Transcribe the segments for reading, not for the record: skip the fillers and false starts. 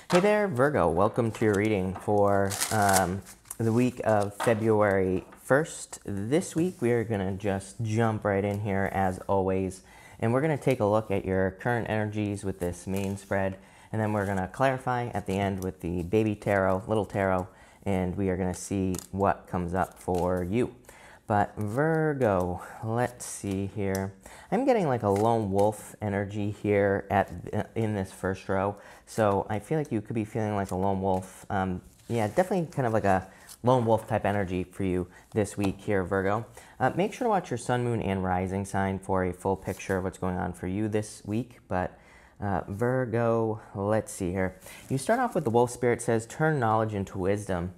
Hey there, Virgo. Welcome to your reading for the week of February 1st. This week, we are going to just jump right in here, as always, and we're going to take a look at your current energies with this main spread, and then we're going to clarify at the end with the baby tarot, little tarot, and we are going to see what comes up for you. But Virgo, let's see here. I'm getting like a lone wolf energy here in this first row. So I feel like you could be feeling like a lone wolf. Yeah, definitely kind of like a lone wolf type energy for you this week here, Virgo. Make sure to watch your sun, moon, and rising sign for a full picture of what's going on for you this week. But Virgo, let's see here. You start off with the wolf spirit says, turn knowledge into wisdom.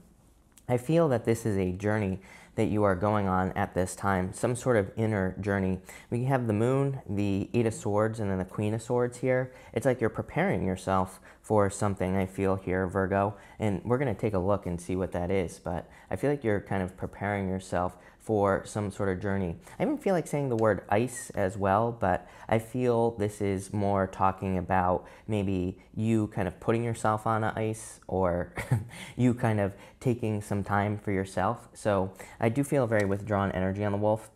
I feel that this is a journey that you are going on at this time, some sort of inner journey. We have the moon, the 8 of swords, and then the queen of swords here. It's like you're preparing yourself for something, I feel here, Virgo, and we're going to take a look and see what that is, but I feel like you're kind of preparing yourself for some sort of journey. I even feel like saying the word ice as well, but I feel this is more talking about maybe you kind of putting yourself on ice or you kind of taking some time for yourself. So I do feel a very withdrawn energy on the wolf.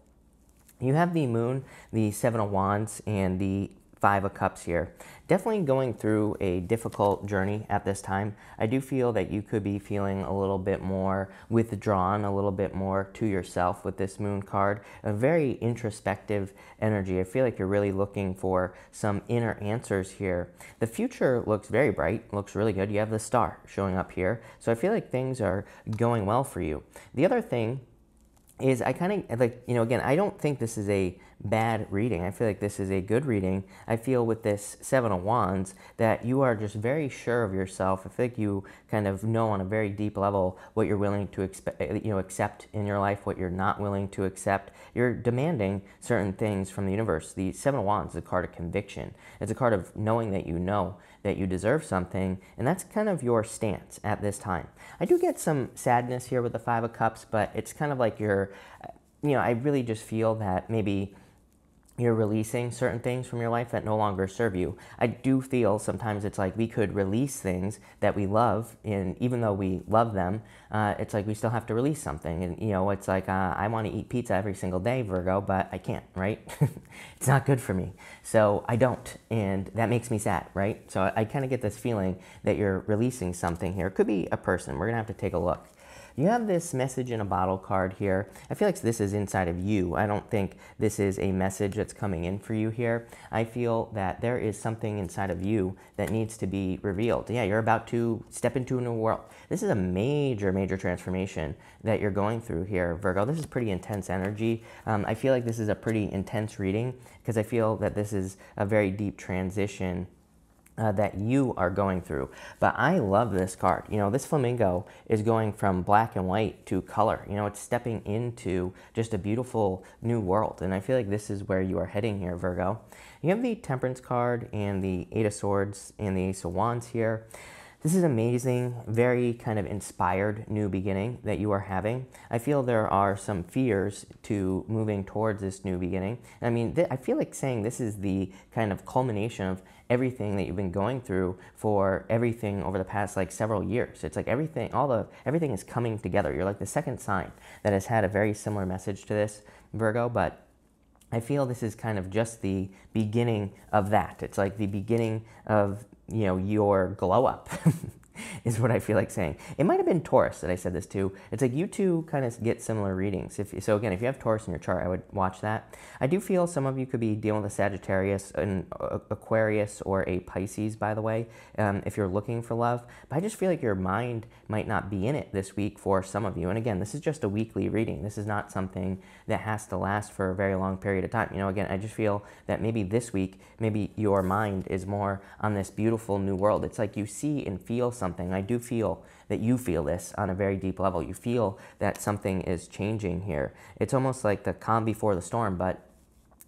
You have the moon, the 7 of wands, and the 5 of cups here. Definitely going through a difficult journey at this time. I do feel that you could be feeling a little bit more withdrawn, a little bit more to yourself with this moon card. A very introspective energy. I feel like you're really looking for some inner answers here. The future looks very bright, looks really good. You have the star showing up here. So I feel like things are going well for you. The other thing is I kind of like, again, I don't think this is a bad reading. I feel like this is a good reading. I feel with this 7 of wands that you are just very sure of yourself. I feel like you kind of know on a very deep level what you're willing to accept in your life, what you're not willing to accept. You're demanding certain things from the universe. The 7 of wands is a card of conviction. It's a card of knowing that you know that you deserve something, and that's kind of your stance at this time. I do get some sadness here with the 5 of cups, but it's kind of like I really just feel that maybe you're releasing certain things from your life that no longer serve you. I do feel sometimes it's like we could release things that we love, and even though we love them, it's like we still have to release something. And, it's like I want to eat pizza every single day, Virgo, but I can't, right? It's not good for me. So I don't, and that makes me sad, right? So I kind of get this feeling that you're releasing something here. It could be a person. We're going to have to take a look. You have this message in a bottle card here. I feel like this is inside of you. I don't think this is a message that's coming in for you here. I feel that there is something inside of you that needs to be revealed. Yeah, you're about to step into a new world. This is a major, major transformation that you're going through here, Virgo. This is pretty intense energy. I feel like this is a pretty intense reading because I feel that this is a very deep transition that you are going through. But I love this card. This flamingo is going from black and white to color. It's stepping into just a beautiful new world. And I feel like this is where you are heading here, Virgo. You have the Temperance card and the 8 of swords and the Ace of wands here. This is amazing, very kind of inspired new beginning that you are having. I feel there are some fears to moving towards this new beginning. I mean, I feel like saying this is the kind of culmination of everything that you've been going through for everything over the past like several years. It's like everything is coming together. You're like the second sign that has had a very similar message to this, Virgo, but I feel this is kind of just the beginning of that. It's like the beginning of your glow up is what I feel like saying. It might have been Taurus that I said this to. It's like you two kind of get similar readings. So again, if you have Taurus in your chart, I would watch that. I do feel some of you could be dealing with a Sagittarius, an Aquarius, or a Pisces, by the way, if you're looking for love. But I just feel like your mind might not be in it this week for some of you. And again, this is just a weekly reading. This is not something that has to last for a very long period of time. Again, I just feel that maybe this week, maybe your mind is more on this beautiful new world. It's like you see and feel something. I do feel that you feel this on a very deep level. You feel that something is changing here. It's almost like the calm before the storm, but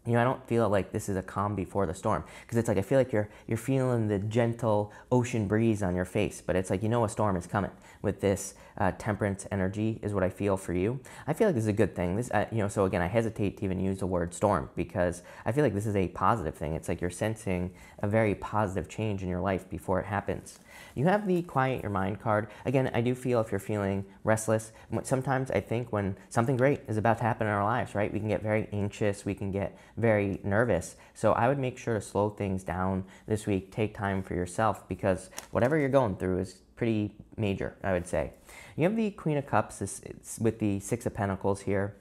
I don't feel like this is a calm before the storm, because it's like I feel like you're feeling the gentle ocean breeze on your face, but it's like a storm is coming with this temperance energy is what I feel for you. I feel like this is a good thing. This so again, I hesitate to even use the word storm because I feel like this is a positive thing. It's like you're sensing a very positive change in your life before it happens. You have the quiet your mind card. Again, I do feel if you're feeling restless, sometimes I think when something great is about to happen in our lives, right, we can get very anxious, we can get very nervous. So I would make sure to slow things down this week, take time for yourself, because whatever you're going through is pretty major, I would say. You have the Queen of Cups with the Six of Pentacles here,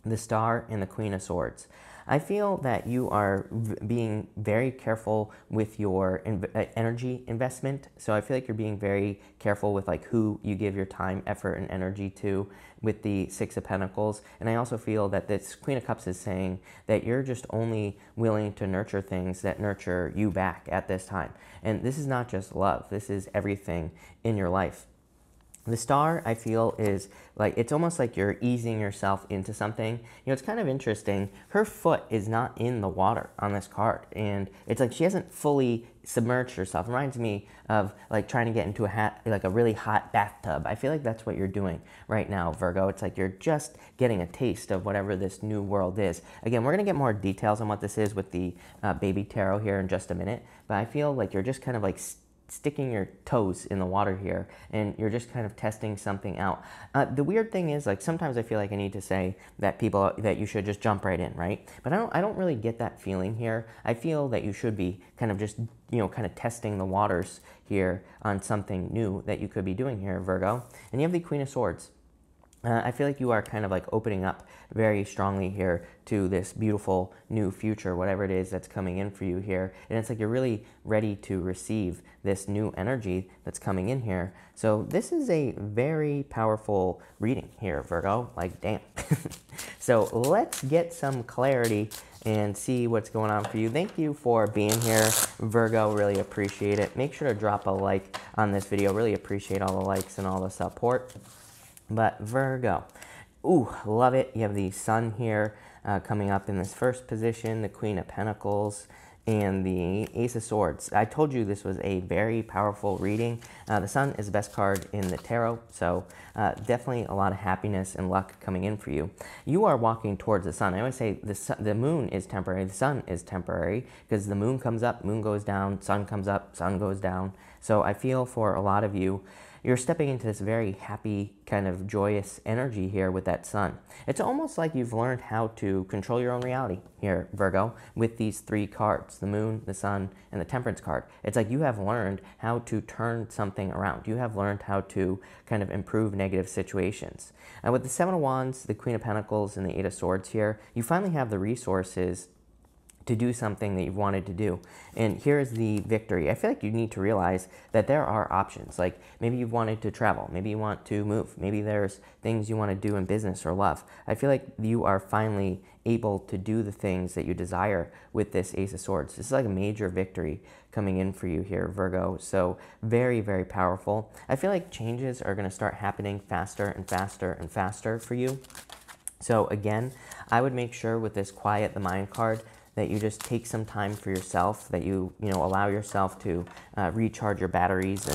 the Star, and the Queen of Swords. I feel that you are being very careful with your energy investment. So I feel like you're being very careful with like who you give your time, effort, and energy to with the Six of Pentacles. And I also feel that this Queen of Cups is saying that you're just only willing to nurture things that nurture you back at this time. And this is not just love. This is everything in your life. The Star, I feel, is like, it's almost like you're easing yourself into something. It's kind of interesting. Her foot is not in the water on this card. And it's like she hasn't fully submerged herself. It reminds me of like trying to get into a really hot bathtub. I feel like that's what you're doing right now, Virgo. It's like you're just getting a taste of whatever this new world is. Again, we're going to get more details on what this is with the baby tarot here in just a minute. But I feel like you're just kind of like sticking your toes in the water here, and you're just kind of testing something out. The weird thing is, like, sometimes I feel like I need to say that that you should just jump right in, right? But I don't really get that feeling here. I feel that you should be kind of just, kind of testing the waters here on something new that you could be doing here, Virgo. And you have the Queen of Swords. I feel like you are kind of like opening up very strongly here to this beautiful new future, whatever it is that's coming in for you here. And it's like you're really ready to receive this new energy that's coming in here. So this is a very powerful reading here, Virgo. Like, damn. So let's get some clarity and see what's going on for you. Thank you for being here, Virgo. Really appreciate it. Make sure to drop a like on this video. Really appreciate all the likes and all the support. But Virgo, ooh, love it. You have the Sun here coming up in this first position, the Queen of Pentacles, and the Ace of Swords. I told you this was a very powerful reading. The Sun is the best card in the tarot, so definitely a lot of happiness and luck coming in for you. You are walking towards the Sun. I always say the Moon is temporary, the Sun is temporary, because the Moon comes up, Moon goes down, Sun comes up, Sun goes down. So I feel for a lot of you, you're stepping into this very happy, kind of joyous energy here with that Sun. It's almost like you've learned how to control your own reality here, Virgo, with these three cards, the Moon, the Sun, and the Temperance card. It's like you have learned how to turn something around. You have learned how to kind of improve negative situations. And with the Seven of Wands, the Queen of Pentacles, and the Eight of Swords here, you finally have the resources to do something that you've wanted to do. And here's the victory. I feel like you need to realize that there are options. Like maybe you've wanted to travel, maybe you want to move, maybe there's things you want to do in business or love. I feel like you are finally able to do the things that you desire with this Ace of Swords. This is like a major victory coming in for you here, Virgo. So very, very powerful. I feel like changes are going to start happening faster and faster and faster for you. So again, I would make sure with this Quiet the Mind card that you just take some time for yourself, that you allow yourself to recharge your batteries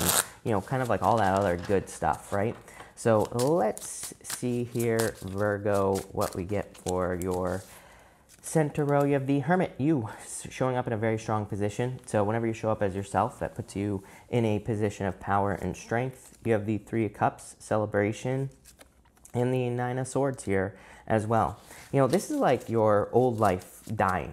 and, kind of like all that other good stuff, right? So let's see here, Virgo, what we get for your center row. You have the Hermit, you showing up in a very strong position. So whenever you show up as yourself, that puts you in a position of power and strength. You have the Three of Cups, celebration, and the Nine of Swords here as well. This is like your old life dying,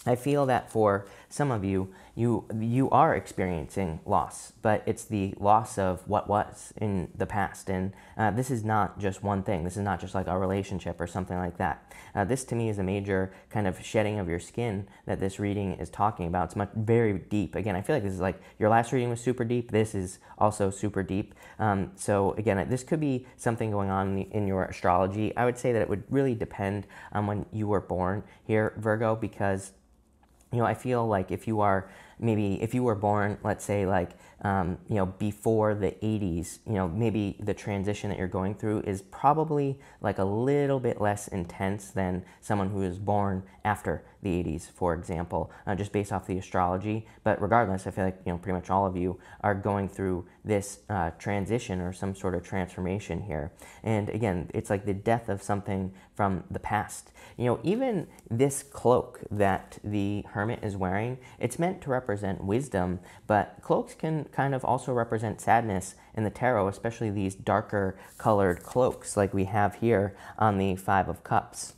I feel that for some of you, you are experiencing loss, but it's the loss of what was in the past. And this is not just one thing. This is not just like a relationship or something like that. This to me is a major kind of shedding of your skin that this reading is talking about. It's very deep. Again, I feel like this is like your last reading was super deep. This is also super deep. So again, this could be something going on in your astrology. I would say that it would really depend on when you were born here, Virgo, because I feel like if you are maybe if you were born, let's say like, you know, before the 80s, you know, maybe the transition that you're going through is probably like a little bit less intense than someone who is born after the 80s, for example, just based off the astrology. But regardless, I feel like, you know, pretty much all of you are going through this transition or some sort of transformation here. And again, it's like the death of something from the past. You know, even this cloak that the hermit is wearing, it's meant to represent wisdom, but cloaks can kind of also represent sadness in the tarot, especially these darker colored cloaks like we have here on the Five of Cups.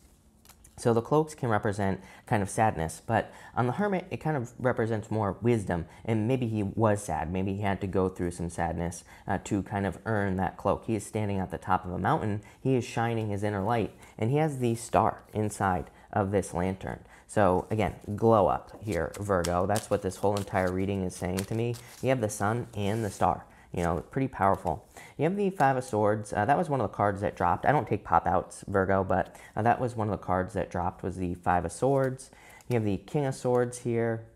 So the cloaks can represent kind of sadness, but on the hermit, it kind of represents more wisdom. And maybe he was sad. Maybe he had to go through some sadness to kind of earn that cloak. He is standing at the top of a mountain. He is shining his inner light, and he has the star inside of this lantern. So again, glow up here, Virgo. That's what this whole entire reading is saying to me. You have the sun and the star. You know, pretty powerful. You have the Five of Swords. That was one of the cards that dropped. I don't take pop-outs, Virgo, but that was one of the cards that dropped, was the Five of Swords. You have the King of Swords here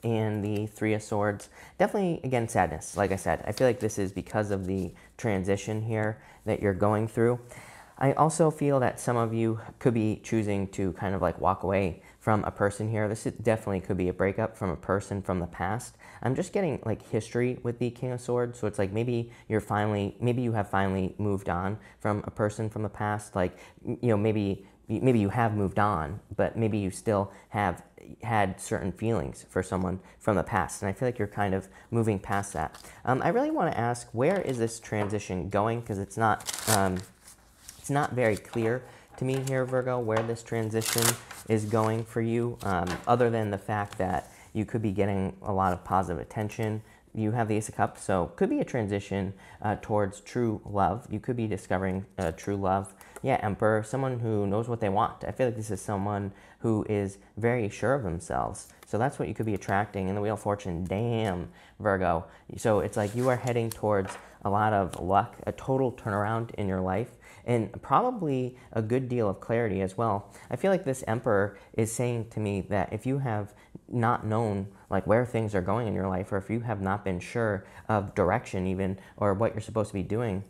and the Three of Swords. Definitely, again, sadness. Like I said, I feel like this is because of the transition here that you're going through. I also feel that some of you could be choosing to kind of like walk away from a person here. This definitely could be a breakup from a person from the past. I'm just getting like history with the King of Swords. So it's like maybe you have finally moved on from a person from the past. Like, you know, maybe you have moved on, but maybe you still have had certain feelings for someone from the past. And I feel like you're kind of moving past that. I really want to ask, where is this transition going? Because it's not very clear to me here, Virgo, where this transition is going for you, other than the fact that you could be getting a lot of positive attention. You have the Ace of Cups, so could be a transition towards true love. You could be discovering true love. Yeah, Emperor, someone who knows what they want. I feel like this is someone who is very sure of themselves. So that's what you could be attracting. In the Wheel of Fortune, damn, Virgo. So it's like you are heading towards a lot of luck, a total turnaround in your life, and probably a good deal of clarity as well. I feel like this Emperor is saying to me that if you have not known like where things are going in your life, or if you have not been sure of direction even, or what you're supposed to be doing,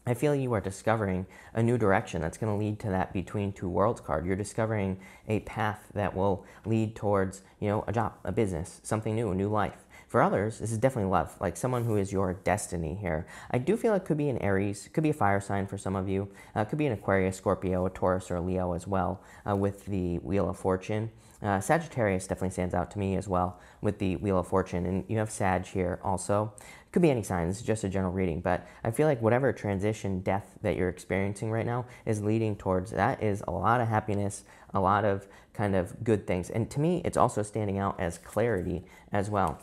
I feel you are discovering a new direction that's going to lead to that Between Two Worlds card. You're discovering a path that will lead towards, you know, a job, a business, something new, a new life. For others, this is definitely love, like someone who is your destiny here. I do feel it could be an Aries, could be a fire sign for some of you. Could be an Aquarius, Scorpio, a Taurus, or a Leo as well with the Wheel of Fortune. Sagittarius definitely stands out to me as well with the Wheel of Fortune. And you have Sag here also. Could be any sign, this is just a general reading, but I feel like whatever transition, death that you're experiencing right now is leading towards, that is a lot of happiness, a lot of kind of good things. And to me, it's also standing out as clarity as well.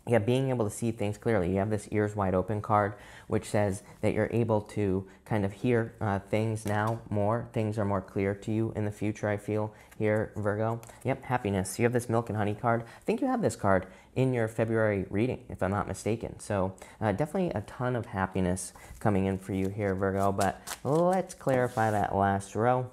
Yeah, being able to see things clearly. You have this Ears Wide Open card, which says that you're able to kind of hear things now more. Things are more clear to you in the future, I feel, here, Virgo. Yep, happiness. You have this Milk and Honey card. I think you have this card in your February reading, if I'm not mistaken. So definitely a ton of happiness coming in for you here, Virgo. But let's clarify that last row.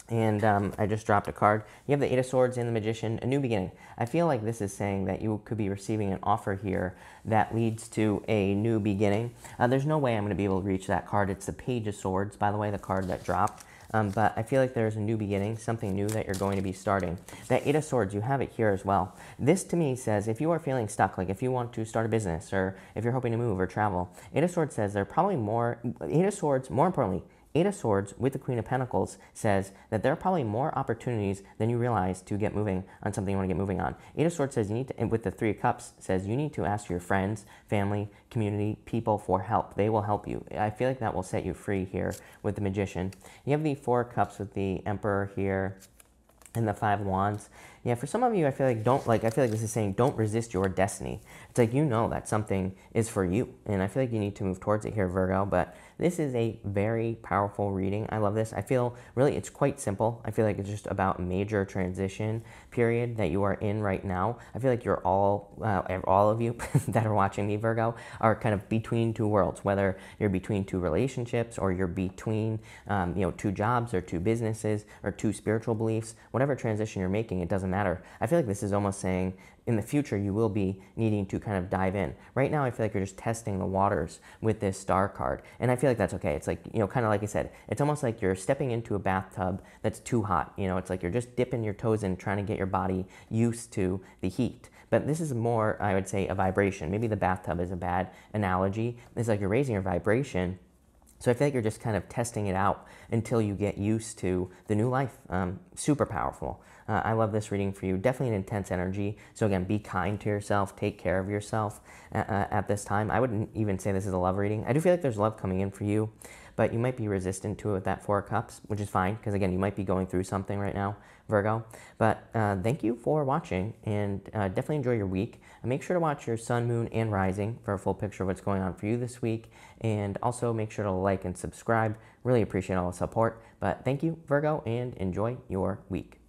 And I just dropped a card. You have the Eight of Swords and the Magician, a new beginning. I feel like this is saying that you could be receiving an offer here that leads to a new beginning. There's no way I'm going to be able to reach that card. It's the Page of Swords, by the way, the card that dropped. But I feel like there's a new beginning, something new that you're going to be starting. That Eight of Swords, you have it here as well. This to me says if you are feeling stuck, like if you want to start a business or if you're hoping to move or travel, Eight of Swords says there are probably more, Eight of Swords, more importantly, Eight of Swords with the Queen of Pentacles says that there are probably more opportunities than you realize to get moving on something you want to get moving on. Eight of Swords says you need to, and with the Three of Cups says you need to ask your friends, family, community, people for help. They will help you. I feel like that will set you free here with the Magician. You have the Four of Cups with the Emperor here and the Five of Wands. Yeah, for some of you, I feel like this is saying don't resist your destiny. It's like you know that something is for you, and I feel like you need to move towards it here, Virgo. But this is a very powerful reading. I love this. I feel really it's quite simple. I feel like it's just about a major transition period that you are in right now. I feel like you're all of you that are watching me, Virgo, are kind of between two worlds, whether you're between two relationships or you're between two jobs or two businesses or two spiritual beliefs. Whatever transition you're making, it doesn't matter. I feel like this is almost saying in the future you will be needing to kind of dive in. Right now I feel like you're just testing the waters with this star card, and I feel like that's okay. It's like, you know, kind of like I said, it's almost like you're stepping into a bathtub that's too hot. You know, it's like you're just dipping your toes in, trying to get your body used to the heat. But this is more, I would say, a vibration. Maybe the bathtub is a bad analogy. It's like you're raising your vibration. So I feel like you're just kind of testing it out until you get used to the new life. Super powerful. I love this reading for you. Definitely an intense energy. So again, be kind to yourself. Take care of yourself at this time. I wouldn't even say this is a love reading. I do feel like there's love coming in for you, but you might be resistant to it with that Four of Cups, which is fine, because again, you might be going through something right now, Virgo. But thank you for watching, and definitely enjoy your week. Make sure to watch your sun, moon, and rising for a full picture of what's going on for you this week. And also make sure to like and subscribe. Really appreciate all the support. But thank you, Virgo, and enjoy your week.